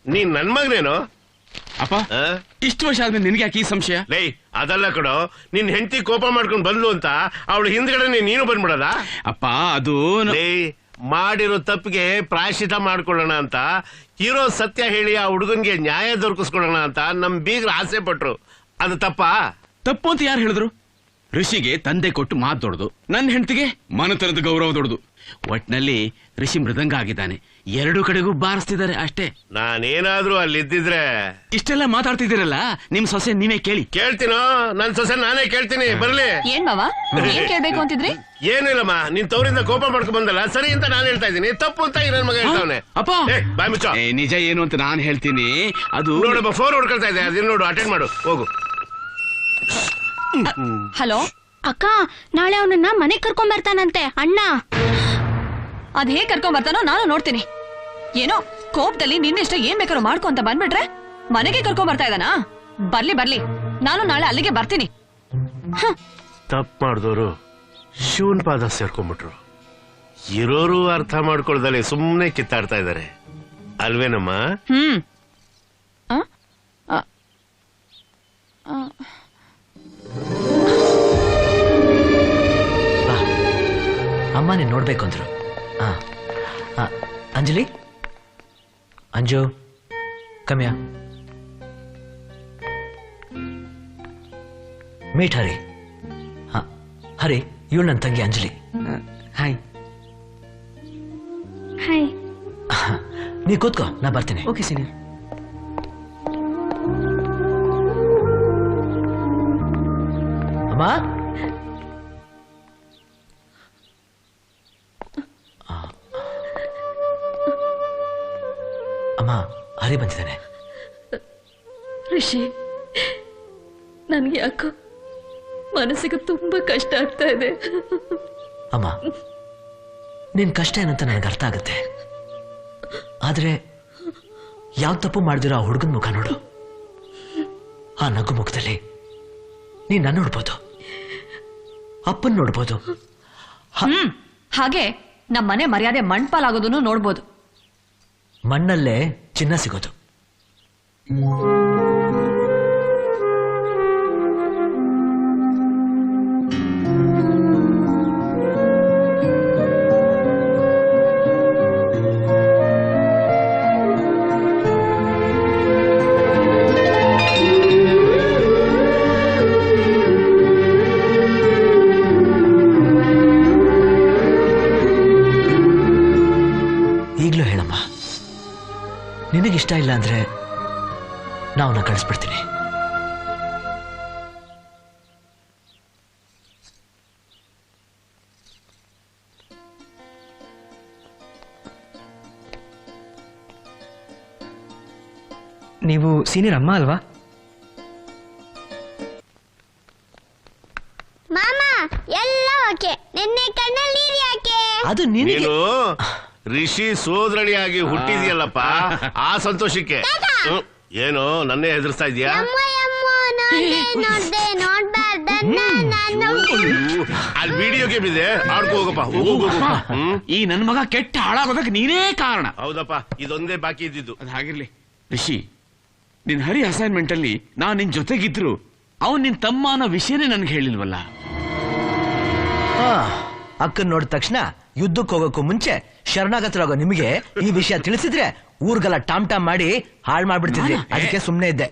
ನೀನ್ ನನ್ ಮಗನೇನು ಅಪ್ಪ? ಇಷ್ಟು ವರ್ಷ ಆದ್ಮೇಲೆ ನಿನ್ಗೆ ಯಾಕೆ ಈ ಸಂಶಯ? ಲೈ ಅದಲ್ಲ ಕಣೋ, ನಿನ್ ಹೆಂಡತಿ ಕೋಪ ಮಾಡ್ಕೊಂಡ್ ಬಂದ್ಲು ಅಂತ ಅವಳು ಹಿಂದ್ಗಡೆ ನೀನು ಬಂದ್ಬಿಡದ? ಅಪ್ಪ ಅದು ಲೈ ಮಾಡಿರೋ ತಪ್ಪಿಗೆ ಪ್ರಾಯಶ್ಚಿತ ಮಾಡ್ಕೊಳ್ಳೋಣ ಅಂತ ಇರೋ ಸತ್ಯ ಹೇಳಿ ಆ ಹುಡುಗನ್ಗೆ ನ್ಯಾಯ ದೊರಕಿಸ್ಕೊಳ್ಳೋಣ ಅಂತ ನಮ್ ಬೀಗ್ರ ಆಸೆ ಪಟ್ರು. ಅದು ತಪ್ಪು ಅಂತ ಯಾರು ಹೇಳಿದ್ರು? ಋಷಿಗೆ ತಂದೆ ಕೊಟ್ಟು ಮಾತು ದೊಡ್ಡದು, ನನ್ನ ಹೆಂಡತಿಗೆ ಮನತನದ ಗೌರವ ದೊಡ್ಡದು. ಒಟ್ನಲ್ಲಿ ಋಷಿ ಮೃದಂಗ ಆಗಿದ್ದಾನೆ, ಎರಡು ಕಡೆಗೂ ಬಾರಿಸ್ತಿದ್ದಾರೆ ಅಷ್ಟೇ. ನಾನೇನಾದ್ರೂ ಅಲ್ಲಿದ್ದಿದ್ರೆ ಇಷ್ಟೆಲ್ಲ ಮಾತಾಡ್ತಿದ್ದೀರಲ್ಲ, ನಿಮ್ ಸೊಸೆ ನೀವೇ ಕೇಳಿ. ಕೇಳ್ತೀನೋ? ನನ್ ಸೊಸೆ ನಾನೇ ಕೇಳ್ತೀನಿ, ಬರ್ಲಿ. ಏನ್ ಮಾವ ಏನ್ ಕೇಳ್ಬೇಕು ಅಂತಿದ್ರಿ? ಏನಿಲ್ಲಮ್ಮ, ನಿನ್ ತವರಿಂದ ಕೋಪ ಮಾಡ್ಕೊಂಡ್ ಬಂದಲ್ಲ ಸರಿ ಅಂತ ನಾನು ಹೇಳ್ತಾ ಇದ್ದೀನಿ, ತಪ್ಪು ಅಂತ ಈ ನನ್ ಮಗ ಹೇಳ್ತಾವನೆ. ಅಪ್ಪ ಬಾಯ್ ಮುಚ್ಚ. ನಿಜ ಏನು ಅಂತ ನಾನು ಹೇಳ್ತೀನಿ. ಅದು ನೋಡಪ್ಪ, ಫೋನ್ ಹೊಡ್ಕೊಳ್ತಾ ಇದೆ, ಅದನ್ನ ನೋಡು, ಅಟೆಂಡ್ ಮಾಡು, ಹೋಗು. ಹಲೋ ಅಕ್ಕ, ನಾಳೆ ಅವನನ್ನ ಮನೆಗ್ ಕರ್ಕೊಂಡ್ ಬರ್ತಾನಂತೆ ಅಣ್ಣ. ಅದ್ ಹೇಗ್ ಕರ್ಕೊಂಡ್ ಬರ್ತಾನೋ ನಾನು ನೋಡ್ತೀನಿ. ಏನೋ ಕೋಪದಲ್ಲಿ ನಿನ್ನಿಷ್ಟ ಏನ್ ಬೇಕಾದ್ರೂ ಮಾಡ್ಕೊ ಅಂತ ಬಂದ್ಬಿಟ್ರೆ ಮನೆಗೆ ಕರ್ಕೊಂಡ್ ಬರ್ತಾ ಇದ್ದಾನಾ? ಬರ್ಲಿ, ನಾನು ನಾಳೆ ಅಲ್ಲಿಗೆ ಬರ್ತೀನಿ. ತಪ್ಪು ಮಾಡಿದವರು ಶಿವನ್ ಪಾದ ಸೇರ್ಕೊಂಡ್ಬಿಟ್ರು. ಇರೋರು ಅರ್ಥ ಮಾಡ್ಕೊಳ್ದಲೆ ಸುಮ್ನೆ ಕಿತ್ತಾಡ್ತಾ ಇದಾರೆ ಅಲ್ವೇನಮ್ಮ? ಅಮ್ಮ ನೀನ್ ನೋಡ್ಬೇಕು ಅಂದ್ರು. ಅಂಜಲಿ, ಅಂಜು ಕಮ್ಯ, ಮೀಟ್ ಹರಿ. ಹರಿ, ಇವಳು ನನ್ನ ತಂಗಿ ಅಂಜಲಿ. ಹಾಯ್. ಹಾಯ್. ನೀ ಕೂತ್ಕೋ, ನಾ ಬರ್ತೀನಿ. Okay senior. ಅಮ್ಮ, ಅಮ್ಮ, ಹರಿ ಬಂದಿದ್ದಾನೆ. ಋಷಿ, ನನ್ಗೆ ಯಾಕೋ ಮನಸ್ಸಿಗೆ ತುಂಬಾ ಕಷ್ಟ ಆಗ್ತಾ ಇದೆ. ಅಮ್ಮ, ನಿನ್ ಕಷ್ಟ ಏನಂತ ನನಗೆ ಅರ್ಥ ಆಗುತ್ತೆ. ಆದ್ರೆ ಯಾವ ತಪ್ಪು ಮಾಡಿದಿರೋ ಆ ಹುಡುಗನ ಮುಖ ನೋಡು. ಆ ನಗು ಮುಖದಲ್ಲಿ ನೀನ್ ನನ್ನ ನೋಡ್ಬೋದು, ಅಪ್ಪನ್ ನೋಡ್ಬೋದು. ಹಾಗೆ ನಮ್ಮ ಮನೆ ಮರ್ಯಾದೆ ಮಣ್ಪಾಲಾಗೋದನ್ನು ನೋಡ್ಬೋದು. ಮಣ್ಣಲ್ಲೇ ಚಿನ್ನ ಸಿಗೋದು. ಈಗ್ಲೂ ಹೇಳಮ್ಮ, ನಿನಗಿಷ್ಟ ಇಲ್ಲ ಅಂದ್ರೆ ನಾವು ಕಳಿಸ್ಬಿಡ್ತೀನಿ. ನೀವು ಸೀನಿಯರ್ ಅಮ್ಮ ಅಲ್ವಾ? ಮಾಮ ಎಲ್ಲ ಓಕೆ, ನಿನ್ನೆ ಕಣ್ಣಲ್ಲಿ ನೀರು ಯಾಕೆ? ಅದು ನೀನು ಋಷಿ ಸೋದರಳಿಯಾಗಿ ಹುಟ್ಟಿದ್ಯಲ್ಲಪ್ಪ, ಆ ಸಂತೋಷಕ್ಕೆ. ಏನೋ ನನ್ನೇ ಹೆದರ್ಸ್ತಾ ಇದೀಯಾ? ಅಲ್ಲಿ ವಿಡಿಯೋ ಗೇಮ್ ಇದೆ, ಆಡ್ಕೋ ಹೋಗಪ್ಪ. ಈ ನನ್ ಮಗ ಕೆಟ್ಟ ಹಾಳಾಗೋದಕ್ಕೆ ನೀನೇ ಕಾರಣ. ಹೌದಪ್ಪ, ಇದೊಂದೇ ಬಾಕಿ ಇದ್ದಿದ್ದು. ಅದು ಹಾಗಿರ್ಲಿ. ಋಷಿ, ನಿನ್ ಹರಿ ಅಸೈನ್ಮೆಂಟ್ ಅಲ್ಲಿ ನಾನ್ ನಿನ್ ಜೊತೆಗಿದ್ರು ಅವನ್ ನಿನ್ ತಮ್ಮ ಅನ್ನೋ ವಿಷಯನೇ ನನ್ಗೆ ಹೇಳಿಲ್ವಲ್ಲ. ಅಕ್ಕನ್ ನೋಡಿದ ತಕ್ಷಣ ಯುದ್ಧಕ್ಕೆ ಹೋಗೋಕ್ಕೂ ಮುಂಚೆ ಶರಣಾಗತರಾಗೋ ನಿಮಗೆ ಈ ವಿಷಯ ತಿಳಿಸಿದ್ರೆ ಊರ್ಗೆಲ್ಲ ಟಾಮ್ ಟಾಮ್ ಮಾಡಿ ಹಾಳು ಮಾಡ್ಬಿಡ್ತಿದ್ರಿ. ಅದಕ್ಕೆ ಸುಮ್ನೆ ಇದ್ದೆ.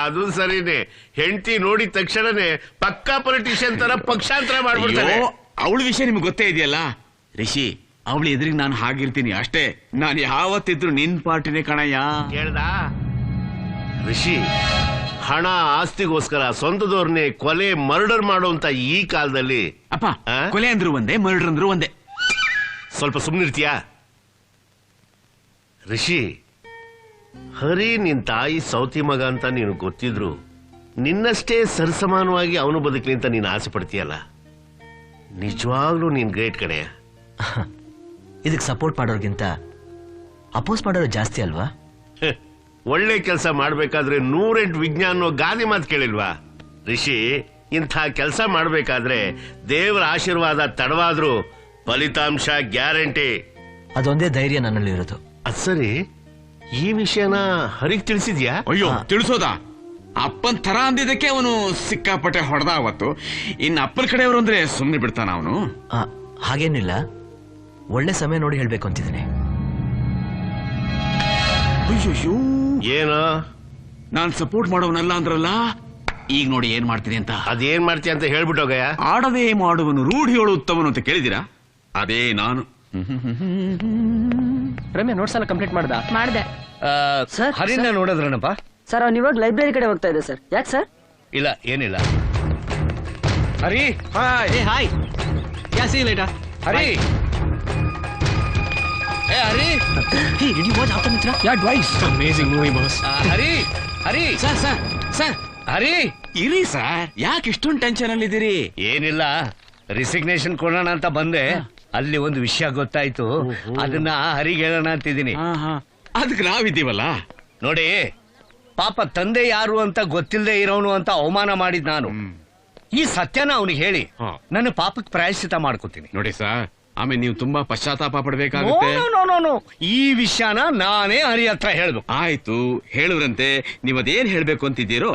ಅದು ಸರಿನೇ, ಹೆಂಡತಿ ನೋಡಿದ ತಕ್ಷಣನೇ ಪಕ್ಕಾ ಪೊಲಿಟಿಷಿಯನ್ ತರ ಪಕ್ಷಾಂತರ ಮಾಡ್ಬಿಡ್ತಾರೆ. ಅವಳ ವಿಷಯ ನಿಮ್ಗೆ ಗೊತ್ತೇ ಇದೆಯಲ್ಲ ರಿಷಿ, ಅವಳ ಎದುರಿಗೆ ನಾನು ಹಾಗಿರ್ತೀನಿ ಅಷ್ಟೇ. ನಾನು ಯಾವತ್ತಿದ್ರು ನಿನ್ ಪಾರ್ಟಿನೇ ಕಣಯ್ಯ. ಕೇಳ್ದ ಋಷಿ? ಹಣ ಆಸ್ತಿಗೋಸ್ಕರ ಸ್ವಂತದವ್ರನ್ನೇ ಕೊಲೆ ಮರ್ಡರ್ ಮಾಡುವಂತ ಈ ಕಾಲದಲ್ಲಿ ಅಪ್ಪ, ಕೊಲೆ ಅಂದ್ರು ಒಂದೇ, ಮರ್ಡರ್ ಅಂದ್ರು ಒಂದೇ. ಸ್ವಲ್ಪ ಸುಮ್ಮನಿರ್ತೀಯಾ? ಋಷಿ, ಹರಿ ನಿನ್ ತಾಯಿ ಸೌತಿ ಮಗ ಅಂತ ನೀನು ಗೊತ್ತಿದ್ರು ನಿನ್ನಷ್ಟೇ ಸರಿಸಮಾನವಾಗಿ ಅವನು ಬದುಕಲಿ ಅಂತ ನೀನು ಆಸೆ ಪಡ್ತೀಯಲ್ಲ, ನಿಜವಾಗ್ಲೂ ನೀನ್ ಗ್ರೇಟ್ ಕಣೆ. ಇದಕ್ಕೆ ಸಪೋರ್ಟ್ ಮಾಡೋರ್ಗಿಂತ ಅಪೋಸ್ ಮಾಡೋರು ಜಾಸ್ತಿ ಅಲ್ವಾ? ಒಳ್ಳೆ ಕೆಲಸ ಮಾಡ್ಬೇಕಾದ್ರೆ 108 ವಿಜ್ಞಾನ ಗಾದಿ ಮಾತು ಕೇಳಿಲ್ವಾ? ಋಷಿ, ಇಂಥ ಕೆಲಸ ಮಾಡ್ಬೇಕಾದ್ರೆ ದೇವರ ಆಶೀರ್ವಾದ ತಡವಾದ್ರೂ ಫಲಿತಾಂಶ ಗ್ಯಾರಂಟಿ. ಅದೊಂದೇ ಧೈರ್ಯ ನನ್ನಲ್ಲಿ ಇರೋದು. ಅದ್ ಸರಿ, ಈ ವಿಷಯನ ಹರಿಗೆ ತಿಳಿಸಿದ್ಯಾ? ಅಯ್ಯೋ ತಿಳಿಸೋದಾ? ಅಪ್ಪನ್ ತರ ಅಂದಿದ್ದಕ್ಕೆ ಅವನು ಸಿಕ್ಕಾಪಟ್ಟೆ ಹೊಡೆದ ಅವತ್ತು. ಇನ್ನು ಅಪ್ಪನ ಕಡೆಯವರು ಅಂದ್ರೆ ಸುಮ್ಮನೆ ಬಿಡ್ತಾನ ಅವನು? ಹಾಗೇನಿಲ್ಲ, ಒಳ್ಳೆ ಸಮಯ ನೋಡಿ ಹೇಳ್ಬೇಕು ಅಂತಿದ್ದೀನಿ. ಅಯ್ಯೋ, ಏನು? ನಾನ್ ಸಪೋರ್ಟ್ ಮಾಡೋವನಲ್ಲ ಅಂದ್ರಲ್ಲ, ಈಗ ನೋಡಿ ಏನ್ ಮಾಡ್ತೀನಿ ಅಂತ. ಅದೇನ್ ಮಾಡ್ತೀಯ ಅಂತ ಹೇಳ್ಬಿಟ್ಟೋಗಯ್ಯ. ಆಡದೆ ಮಾಡುವನು ರೂಢಿಯೋಳು ಉತ್ತಮನು ಅಂತ ಕೇಳಿದಿರಾ? ಅದೇ ನಾನು. ರಮ್ಯಾ ನೋಟ್ಸ್ ಎಲ್ಲ ಕಂಪ್ಲೀಟ್ ಮಾಡ್ದೆ. ಸರ್ ಹರಿನ ನೋಡಿದ್ರನಪ್ಪ? ಸರ್ ಅವ್ನು ಇವಾಗ ಲೈಬ್ರರಿ ಕಡೆ ಹೋಗ್ತಾ ಇದೆ ಸರ್. ಯಾಕೆ ಸರ್? ಇಲ್ಲ, ಏನಿಲ್ಲ. ಹರಿ, ಹಾಯ್ ಕ್ಯಾಸಿ ಲೇಟಾ ಹರಿ, ಏ ಹರಿ, Did you watch After Mitra? Yeah, twice. Amazing movie, boss. Hari, Hari, sir ಹರಿ. ಇರಿ ಸರ್, ಯಾಕೆ ಇಷ್ಟೊಂದು ಟೆನ್ಷನ್ ಅಲ್ಲಿ ಇದ್ದೀರಿ? ಏನಿಲ್ಲ, ರಿಸಿಗ್ನೇಷನ್ ಕೊಡೋಣ ಅಂತ ಬಂದೆ. ಅಲ್ಲಿ ಒಂದು ವಿಷಯ ಗೊತ್ತಾಯ್ತು, ಅದನ್ನ ಹರಿಗೆ ಹೇಳೋಣ ಅಂತಿದ್ದೀನಿ. ಅದಕ್ಕೆ ನಾವಿದ್ದೀವಲ್ಲ. ನೋಡಿ, ಪಾಪ ತಂದೆ ಯಾರು ಅಂತ ಗೊತ್ತಿಲ್ಲದೆ ಇರೋನು ಅಂತ ಅವಮಾನ ಮಾಡಿದ್ ನಾನು. ಈ ಸತ್ಯನ ಅವನಿಗೆ ಹೇಳಿ ನನ್ನ ಪಾಪಕ್ಕೆ ಪ್ರಾಯಶ್ಚಿತ ಮಾಡ್ಕೋತೀನಿ. ನೋಡಿ ಸರ್, ಆಮೇಲೆ ನೀವು ತುಂಬಾ ಪಶ್ಚಾತ್ತಾಪ ಪಡ್ಬೇಕಾಗುತ್ತೆ. ನೋ, ಈ ವಿಷಯನ ನಾನೇ ಹರಿ ಹತ್ರ ಹೇಳ್ಬೇಕು. ಆಯ್ತು, ಹೇಳುವ್ರಂತೆ. ನೀವ್ ಅದೇನ್ ಹೇಳ್ಬೇಕು ಅಂತಿದ್ದೀರೋ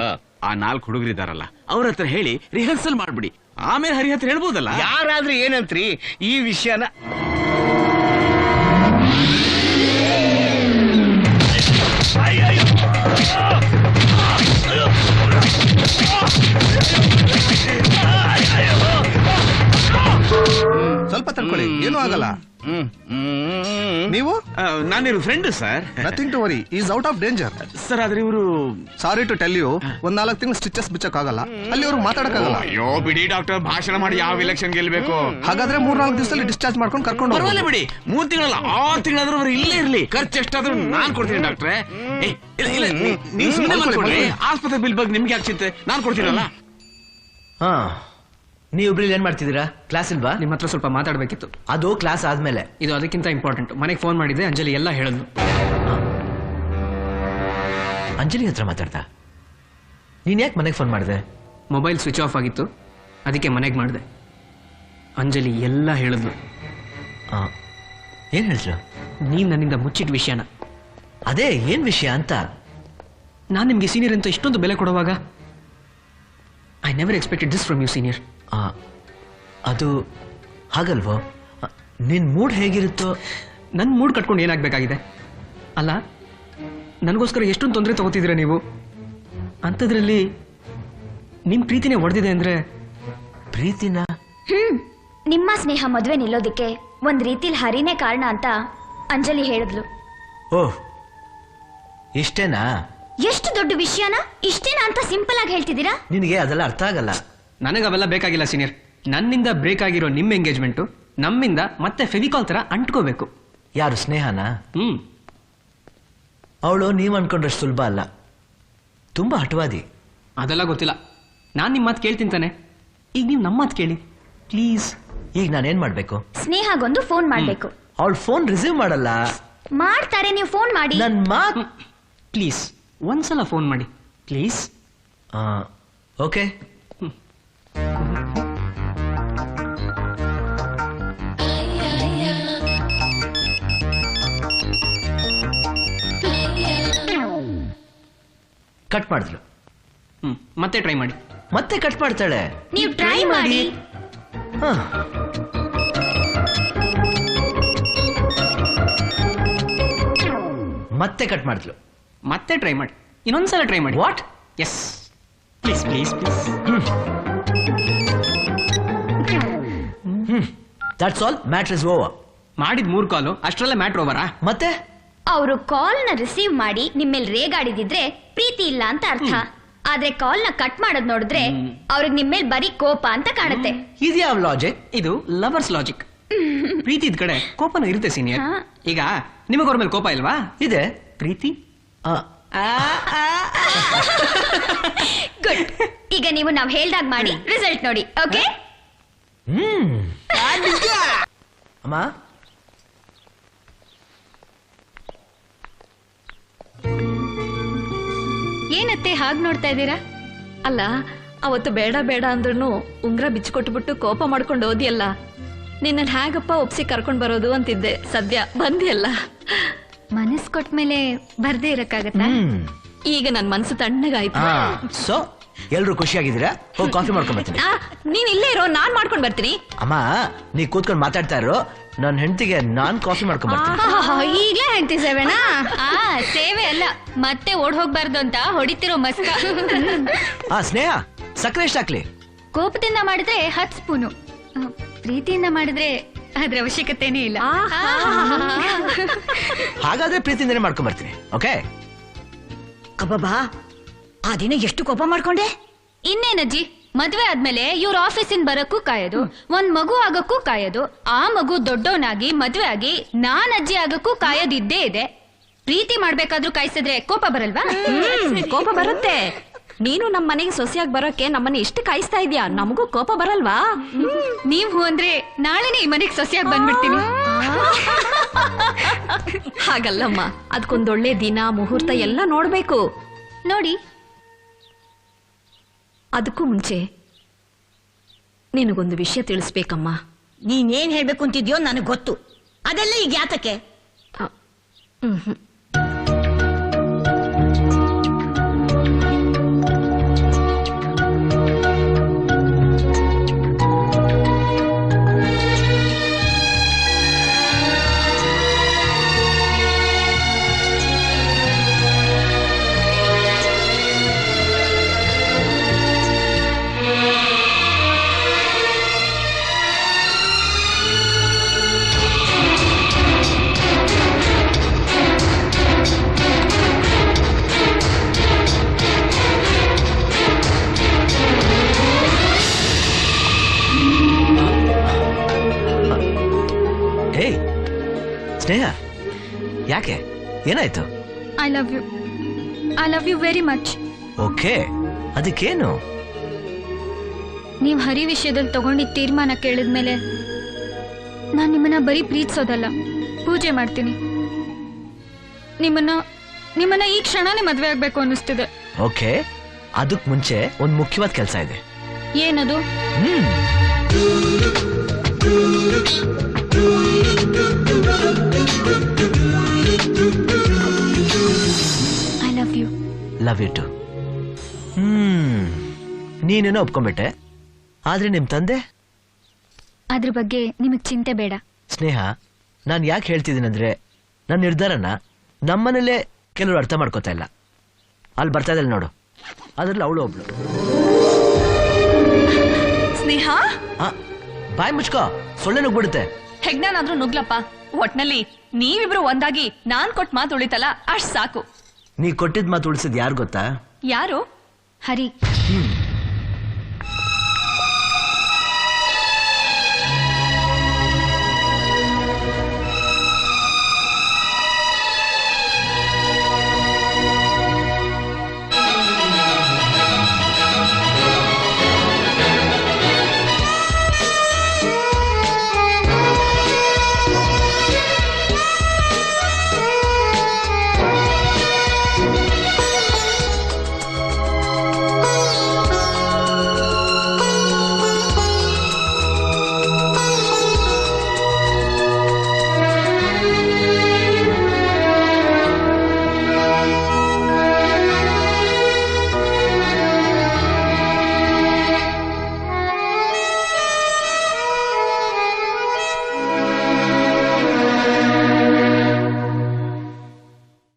ಆ 4 ಹುಡುಗರಿದಾರಲ್ಲ ಅವ್ರ ಹತ್ರ ಹೇಳಿ ರಿಹರ್ಸಲ್ ಮಾಡ್ಬಿಡಿ. ಆಮೇಲೆ ಹರಿ ಹತ್ರ ಹೇಳ್ಬೋದಲ್ಲ. ಯಾರಾದ್ರೂ ಏನಂತ್ರಿ ಈ ವಿಷಯನ? ಸ್ವಲ್ಪ ತಡ್ಕೊಳ್ಳಿ, ಏನೂ ಆಗಲ್ಲ. ನೀವು? ನಾನಿರು friend sir. Nothing to worry, is out of danger. Sir ಆದ್ರೆ ಇವರು ಸಾರಿ ಟು ಟೆಲ್ ಯು, ಒಂದ್ 4 ತಿಂಗಳು ಸ್ಟಿಚಸ್ ಬಿಚ್ಚಕ್ಕಾಗಲ್ಲ, ಅಲ್ಲಿ ಅವ್ರು ಮಾತಾಡಕ್ಕಾಗಲ್ಲ. ಅಯ್ಯೋ ಬಿಡಿ ಡಾಕ್ಟರ್, ಭಾಷಣ ಮಾಡಿ ಯಾವ ಎಲೆಕ್ಷನ್ ಗೆಲ್ಬೇಕು? ಹಾಗಾದ್ರೆ 3-4 ದಿವಸದಲ್ಲಿ ಡಿಸ್ಚಾರ್ಜ್ ಮಾಡ್ಕೊಂಡು ಕರ್ಕೊಂಡು ಪರವಾಗಿಲ್ಲ ಬಿಡಿ, 3 ತಿಂಗಳಲ್ಲ 6 ತಿಂಗಳಾದ್ರೂ ಅವ್ರು ಇಲ್ಲೇ ಇರ್ಲಿ. ಖರ್ಚು ಎಷ್ಟಾದ್ರೂ ನಾನ್ ಕೊಡ್ತೀನಿ ಡಾಕ್ಟ್ರೆ. ನೀವು ಸುಮ್ಮನೆ ಮಾಡ್ಕೊಳ್ಳಿ, ಆಸ್ಪತ್ರೆ ಬಿಲ್ ಬಗ್ಗೆ ನಿಮ್ಗೆ ಯಾಕೆ ಚಿಂತೆ, ನಾನ್ ಕೊಡ್ತೀನಲ್ಲ. ನೀವಿಬ್ರು ಏನ್ ಮಾಡ್ತಿದ್ದೀರಾ? ಕ್ಲಾಸ್ ಇಲ್ವಾ? ನಿಮ್ಮ ಹತ್ರ ಸ್ವಲ್ಪ ಮಾತಾಡ್ಬೇಕಿತ್ತು. ಅದು ಕ್ಲಾಸ್ ಆದ್ಮೇಲೆ. ಇದು ಅದಕ್ಕಿಂತ ಇಂಪಾರ್ಟೆಂಟ್. ಮನೆಗೆ ಫೋನ್ ಮಾಡಿದ್ದೆ, ಅಂಜಲಿ ಎಲ್ಲ ಹೇಳಿದ್ಲು. ಅಂಜಲಿ ಹತ್ರ ಮಾತಾಡ್ತಾ? ನೀನ್ ಯಾಕೆ ಮನೆಗೆ ಫೋನ್ ಮಾಡಿದೆ? ಮೊಬೈಲ್ ಸ್ವಿಚ್ ಆಫ್ ಆಗಿತ್ತು, ಅದಕ್ಕೆ ಮನೆಗೆ ಮಾಡಿದೆ. ಅಂಜಲಿ ಎಲ್ಲ ಹೇಳಿದ್ಲು. ಏನ್ ಹೇಳಿದ್ರು? ನೀವ್ ನನ್ನಿಂದ ಮುಚ್ಚಿದ ವಿಷಯನ. ಅದೇ ಏನ್ ವಿಷಯ ಅಂತ. ನಾನ್ ನಿಮ್ಗೆ ಸೀನಿಯರ್ ಅಂತ ಇಷ್ಟೊಂದು ಬೆಲೆ ಕೊಡುವಾಗ I never expected this from you senior. ಅದು ಹಾಗಲ್ವೋ? ನಿನ್ ಮೂಡ್ ಹೇಗಿರುತ್ತೋ. ನನ್ನ ಮೂಡ್ ಕಟ್ಕೊಂಡು ಏನಾಗಬೇಕಾಗಿದೆ? ಅಲ್ಲ, ನನಗೋಸ್ಕರ ಎಷ್ಟೊಂದು ತೊಂದರೆ ತಗೋತಿದ್ದೀರಾ ನೀವು. ಅಂಥದ್ರಲ್ಲಿ ನಿಮ್ಮ ಪ್ರೀತಿನೇ ಒಡೆದಿದೆ ಅಂದ್ರೆ. ಪ್ರೀತಿನ? ನಿಮ್ಮ ಸ್ನೇಹ ಮದುವೆ ನಿಲ್ಲೋದಕ್ಕೆ ಒಂದ್ ರೀತಿಲಿ ಹರಿನೇ ಕಾರಣ ಅಂತ ಅಂಜಲಿ ಹೇಳಿದ್ಲು. ಓಹ್, ಇಷ್ಟೇನಾ? ಎಷ್ಟು ದೊಡ್ಡ ವಿಷಯನ ಇಷ್ಟೇನಾ ಅಂತ ಸಿಂಪಲ್ ಆಗಿ ಹೇಳ್ತಿದ್ದೀರಾ? ನಿನಗೆ ಅದೆಲ್ಲ ಅರ್ಥ ಆಗಲ್ಲ. ನನಗೆ ಅವೆಲ್ಲ ಬೇಕಾಗಿಲ್ಲ ಸೀನಿಯರ್. ನನ್ನಿಂದ ಬ್ರೇಕ್ ಆಗಿರೋ ನಿಮ್ಮ ಎಂಗೇಜ್ಮೆಂಟು ನಮ್ಮಿಂದ ಮತ್ತೆ ಫೆವಿಕಾಲ್ ತರ ಅಂಟ್ಕೋಬೇಕು. ಯಾರು? ಸ್ನೇಹನ? ಅವಳು ನೀವ್ ಅನ್ಕೊಂಡ್ರಷ್ಟು ಸುಲಭ ಅಲ್ಲ, ತುಂಬಾ ಹಠವಾದಿ. ಅದೆಲ್ಲ ಗೊತ್ತಿಲ್ಲ. ನಾನು ನಿಮ್ಮ ಮಾತು ಕೇಳ್ತೀನಿ ತಾನೆ. ಈಗ ನೀವು ನಮ್ಮ ಮಾತು ಕೇಳಿ ಪ್ಲೀಸ್. ಈಗ ನಾನೇನ್ ಮಾಡ್ಬೇಕು? ಸ್ನೇಹಗೊಂದು ಫೋನ್ ಮಾಡ್ಬೇಕು. ಅವಳು ಫೋನ್ ರಿಸೀವ್ ಮಾಡಲ್ಲ. ಮಾಡ್ತಾರೆ, ನೀವು ಫೋನ್ ಮಾಡಿ. ನನ್ ಮಾತ್ ಪ್ಲೀಸ್ ಒಂದ್ಸಲ ಫೋನ್ ಮಾಡಿ ಪ್ಲೀಸ್. ಓಕೆ. ಕಟ್ ಮಾಡಿದ್ಲು. ಮತ್ತೆ ಟ್ರೈ ಮಾಡಿ. ಮತ್ತೆ ಕಟ್ ಮಾಡ್ತಾಳೆ. ನೀವು ಟ್ರೈ ಮಾಡಿ. ಮತ್ತೆ ಕಟ್ ಮಾಡಿದ್ಲು. ಮತ್ತೆ ಟ್ರೈ ಮಾಡಿ. ಇನ್ನೊಂದ್ಸಲ ಟ್ರೈ ಮಾಡಿ. What? Yes please please please. That's all, matter is over. ಮಾಡಿದ್ 3 ಕಾಲು ಅಷ್ಟರಲ್ಲೇ ಮ್ಯಾಟ್ರ್ ಓವರಾ? ಮತ್ತೆ ಅವರು ಕಾಲ್ ನ ರಿಸೀವ್ ಮಾಡಿ ನಿಮ್ಮೇಲ್ ರೇಗಾಡಿದಿದ್ರೆ ಪ್ರೀತಿ ಇಲ್ಲ ಅಂತ ಅರ್ಥ. ಆದ್ರೆ ಕಾಲ್ ನ ಕಟ್ ಮಾಡೋದ್ ನೋಡಿದ್ರೆ ಅವ್ರಿಗೆ ನಿಮ್ಮೇಲ್ ಬರೀ ಕೋಪ ಅಂತ ಕಾಣುತ್ತೆ. ಇದ್ಯಾವ ಲಾಜಿಕ್? ಇದು ಲವರ್ಸ್ ಲಾಜಿಕ್. ಪ್ರೀತಿ ಇದ್ ಕಡೆ ಕೋಪನೂ ಇರುತ್ತೆ ಸೀನಿಯರ್. ಈಗ ನಿಮಗೆ ಅವ್ರ ಮೇಲೆ ಕೋಪ ಇಲ್ವಾ? ಇದೆ. ಪ್ರೀತಿ ಗುಡ್. ಈಗ ನೀವು ನಾವ್ ಹೇಳ್ದಾಗ ಮಾಡಿ ರಿಸಲ್ಟ್ ನೋಡಿ. ಓಕೆ? ಅಮ್ಮ, ಏನತ್ತೆ ಹಾಗೆ ನೋಡ್ತಾ ಇದ್ದೀರಾ? ಅಲ್ಲ, ಅವತ್ತು ಬೇಡ ಬೇಡ ಅಂದ್ರೂ ಉಂಗ್ರ ಬಿಚ್ಚಿಕೊಟ್ಬಿಟ್ಟು ಕೋಪ ಮಾಡ್ಕೊಂಡು ಓದಿಯಲ್ಲ. ನಿನ್ನ ಹೇಗಪ್ಪ ಒಪ್ಸಿ ಕರ್ಕೊಂಡ್ ಬರೋದು ಅಂತಿದ್ದೆ. ಸದ್ಯ ಬಂದಿಯಲ್ಲ. ಮನಸ್ಸು ಮನ್ಸ್ ಕೊಟ್ಮೇಲೆ ಬರ್ದೇ ಇರಕ್ಕಾಗತ್ತಾ? ಈಗ ನನ್ ಮನ್ಸು ತಣ್ಣಗಾಯ್ತು. ಸೊ ಎಲ್ರು ಖುಷಿಯಾಗಿದ್ದೀರಾ? ಹೋಗಿ ಕಾಫಿ ಮಾಡ್ಕೊಂಡ್ ಬರ್ತೀನಿ. ನೀನ್ ಇಲ್ಲೇ ಇರೋ, ನಾನ್ ಮಾಡ್ಕೊಂಡ್ ಬರ್ತೀನಿ. ಅಮ್ಮ ನೀ ಕೂತ್ಕೊಂಡು ಮಾತಾಡ್ತಾ ಇರೋ, ನನ್ನ ಹೆಂಡತಿಗೆ ನಾನ್ ಕಾಫಿ ಮಾಡ್ಕೊಂಡ್ ಬರ್ತೀನಿ. ಈಗ್ಲೇ ಹೇಳ್ತಿ ಸೇವೆನಾ? ಸೇವೆ ಅಲ್ಲ, ಮತ್ತೆ ಓಡ್ ಹೋಗ್ಬಾರ್ದು ಅಂತ ಹೊಡಿತಿರೋ ಮಸ್ಕ. ಸ್ನೇಹ, ಸಕ್ಕರೆ ಎಷ್ಟು ಹಾಕ್ಲಿ? ಕೋಪದಿಂದ ಮಾಡಿದ್ರೆ 10 ಸ್ಪೂನು, ಪ್ರೀತಿಯಿಂದ ಮಾಡಿದ್ರೆ ಅದ್ರ ಅವಶ್ಯಕತೆನೇ ಇಲ್ಲ. ಹಾಗಾದ್ರೆ ಪ್ರೀತಿಯಿಂದನೇ ಮಾಡ್ಕೊಂಡ್ ಬರ್ತೀನಿ. ಓಕೆ? ಅಬ್ಬಬ್ಬಾ, ಆ ದಿನ ಎಷ್ಟು ಕೋಪ ಮಾಡ್ಕೊಂಡೆ. ಇನ್ನೇನಜ್ಜಿ, ಮದ್ವೆ ಆದ್ಮೇಲೆ ಇವ್ರ ಆಫೀಸಿಂದ ಬರಕ್ಕೂ ಕಾಯೋದು, ಒಂದ್ ಮಗು ಆಗಕ್ಕೂ ಕಾಯೋದು, ಆ ಮಗು ದೊಡ್ಡವನಾಗಿ ಮದ್ವೆ ಆಗಿ ನಾನ್ ಅಜ್ಜಿ ಆಗಕ್ಕೂ ಕಾಯೋದಿದ್ದೇ ಇದೆ. ಪ್ರೀತಿ ಮಾಡ್ಬೇಕಾದ್ರೂ ಕಾಯಿಸಿದ್ರೆ ಕೋಪ ಬರಲ್ವಾ? ಕೋಪ ಬರುತ್ತೆ. ನೀನು ನಮ್ ಮನೆಗೆ ಸೊಸೆಯಾಗಿ ಬರೋಕೆ ನಮ್ಮನ್ನ ಎಷ್ಟು ಕಾಯಿಸ್ತಾ ಇದ್ಯಾ, ನಮಗೂ ಕೋಪ ಬರಲ್ವಾ? ನೀವ್ ಅಂದ್ರೆ ನಾಳೆನೇ ಈ ಮನೆಗ್ ಸೊಸೆಯಾಗಿ ಬಂದ್ಬಿಡ್ತೀನಿ. ಹಾಗಲ್ಲಮ್ಮ, ಅದಕ್ಕೊಂದೊಳ್ಳೆ ದಿನ ಮುಹೂರ್ತ ಎಲ್ಲ ನೋಡ್ಬೇಕು. ನೋಡಿ, ಅದಕ್ಕೂ ಮುಂಚೆ ನಿನಗೊಂದು ವಿಷಯ ತಿಳಿಸ್ಬೇಕಮ್ಮ. ನೀನೇನ್ ಹೇಳ್ಬೇಕು ಅಂತಿದ್ಯೋ ನನಗೆ ಗೊತ್ತು. ಅದೆಲ್ಲ ಈಗ ಯಾತಕ್ಕೆ? ಸ್ನೇಹ, ಯಾಕೆ? ಏನಾಯ್ತು? I love you very much. Okay, ಅದಕ್ಕೇನು? ನೀವ್ ಹರಿ ವಿಷಯದಲ್ಲಿ ತಗೊಂಡಿದ್ದ ತೀರ್ಮಾನ ಕೇಳಿದ್ಮೇಲೆ ನಾನ್ ನಿಮ್ಮನ್ನ ಬರೀ ಪ್ರೀತಿಸೋದಲ್ಲ, ಪೂಜೆ ಮಾಡ್ತೀನಿ. ನಿಮ್ಮನ್ನ ಈ ಕ್ಷಣನೇ ಮದ್ವೆ ಆಗ್ಬೇಕು ಅನ್ನಿಸ್ತಿದೆ. ಓಕೆ, ಅದಕ್ ಮುಂಚೆ ಒಂದ್ ಮುಖ್ಯವಾದ ಕೆಲಸ ಇದೆ. ಏನದು? I love you. Love you too. ನೀನೇನೋ ಒಪ್ಕೊಂಡ್ಬಿಟ್ಟೆ, ಆದ್ರೆ ನಿಮ್ ತಂದೆ? ಅದ್ರ ಬಗ್ಗೆ ನಿಮಗ್ ಚಿಂತೆ ಬೇಡ. ಸ್ನೇಹ, ನಾನು ಯಾಕೆ ಹೇಳ್ತಿದ್ದೀನಂದ್ರೆ, ನನ್ನ ನಿರ್ಧಾರನ ನಮ್ಮನೇಲೆ ಕೆಲವರು ಅರ್ಥ ಮಾಡ್ಕೋತಾ ಇಲ್ಲ. ಅಲ್ಲಿ ಬರ್ತಾ ಇದ್ದಲ್ಲ ನೋಡು, ಅದ್ರಲ್ಲಿ ಅವಳು ಒಬ್ಳು. ಸ್ನೇಹ, ಬಾಯ್ ಮುಚ್ಕೋ, ಸೊಳ್ಳೆ ನುಗ್ಬಿಡುತ್ತೆ. ಹೆಗ್ನಾನಾದ್ರೂ ನುಗ್ಲಪ್ಪ. ಒಟ್ನಲ್ಲಿ ನೀವಿಬ್ರು ಒಂದಾಗಿ ನಾನ್ ಕೊಟ್ ಮಾತು ಉಳಿತಲ್ಲ, ಅಷ್ಟ್ ಸಾಕು. ನೀ ಕೊಟ್ಟಿದ್ ಮಾತು ಉಳಿಸಿದ್ ಯಾರು ಗೊತ್ತಾ? ಯಾರು? ಹರಿ.